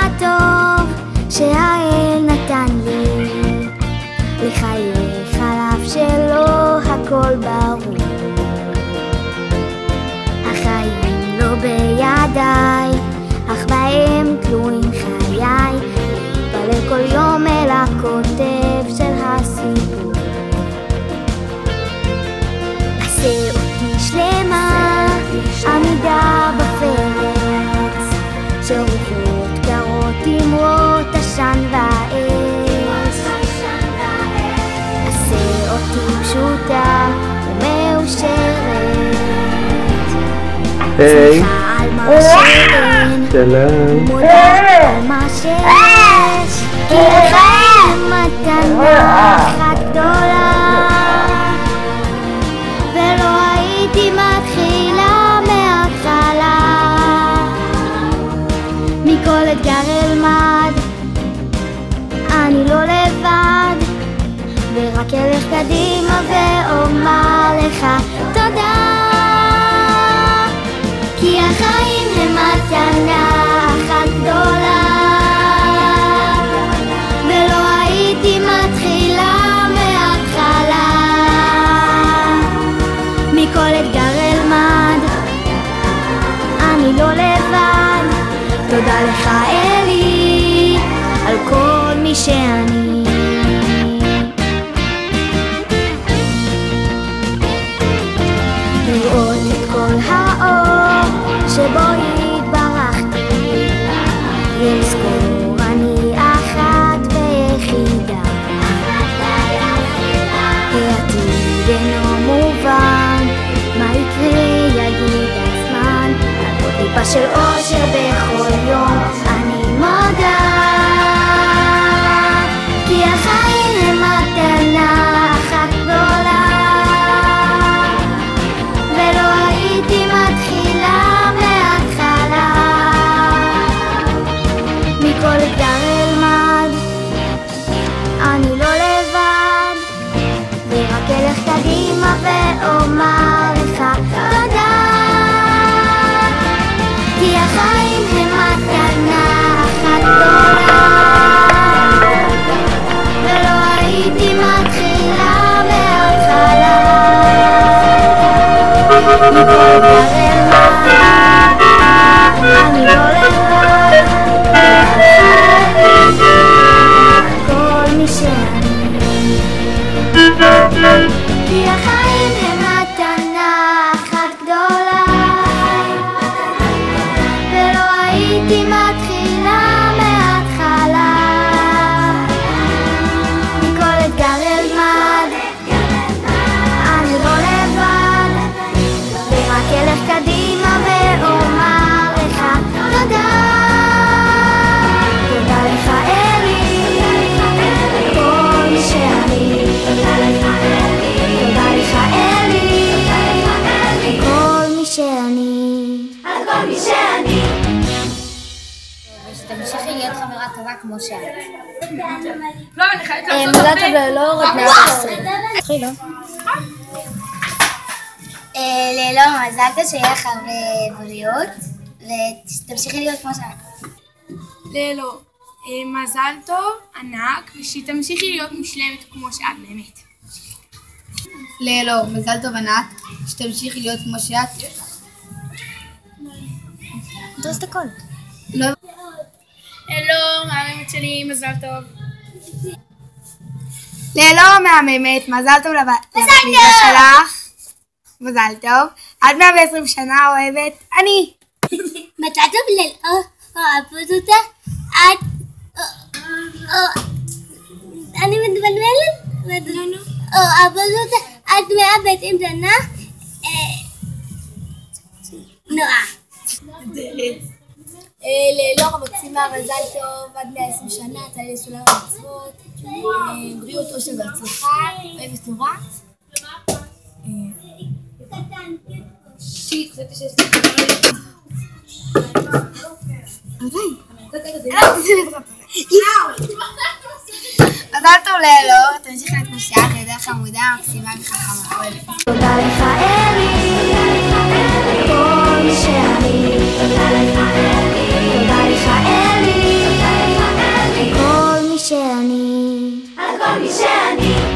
הטוב שהאל נתן לי, לחייך על אף שלא הכל ברור. החיים לא בידיי, אך בהם תלויים חיי, להתפלל כל יום אל הכותב של הסיפור. עשה אותי שלמה, עמידה בפרץ, שרוחות קרות תמרות עשן ואש. עשה אותי פשוטה ומאושרת, שמחה על מה שאין ומודה על מה שיש, כי החיים מתנה אחת גדולה, ולא הייתי מתחילה מההתחלה. מכל אתגר אלמד, אני לא לבד, ורק אלך קדימה ואומר לך תודה, כי החיים הם מתנה אחת גדולה, ולא הייתי מתחילה מההתחלה. מכל אתגר אלמד, אני לא לבד, תודה לך אלי על כל מי שאני. לראות את כל האור שבו התברכתי, ולזכור אני אחת ויחידה. העתיד אינו מובן, מה יקרה יגיד הזמן, על כל טיפה של אושר בכל יום אני מודה, כי החיים הם מתנה אחת גדולה, ולא הייתי מתחילה מההתחלה. מכל אתגר אלמד, אני לא לבד, ורק אלך קדימה ואומר לך תודה, כי החיים הם מתנה אחת גדולה, ולא הייתי מתחילה מההתחלה. מכל אתגר אלמד, אני לא לבד, כל מי שאני, כי החיים הם מתנה אחת גדולה, ולא הייתי מתחילה מההתחלה. מכל אתגר אלמד, אני לא לבד, ורק אלך קדימה ואומר לך תודה, תודה לך אלי כל מי שאני, תודה לך אלי, תודה לך אלי כל מי שאני, על כל מי שאני. ושתמשיכי להיות חברה טובה כמו שאת. מזל טוב לאלור, עוד 120. התחיל, לא? לאלור, מזל טוב שיהיה לך הרבה בריאות, ושתמשיכי להיות כמו שאת. לאלור, מזל טוב ענק, ושתמשיכי להיות מושלמת כמו שאת באמת. לאלור, מזל טוב ענק, שתמשיכי להיות כמו שאת. דרוס את הכל. לא. אלור, מהממת שלי, מזל טוב. לאלור מהממת, מזל טוב לבליגה שלך. מזל טוב. עד 120 שנה אוהבת, אני. מזל טוב לאלור, אוהבת אותה. אני מתבלבלת? אוהבת אותה עד 120 שנה. נועה. לאלור המקסימה, מזל טוב, עד 120 שנה, תעלי לסולם המצוות, בריאות, אושר והצלחה, אוהבת נורא. שיט, חשבתי שיש מזל טוב לאלור, תמשיך להיות כמו שאת, לידה חמודה, מקסימה וחכמה, אוהבת. תודה לך אלי, כל מי שאני, תודה לך אלי, תודה לך אלי כל מי שאני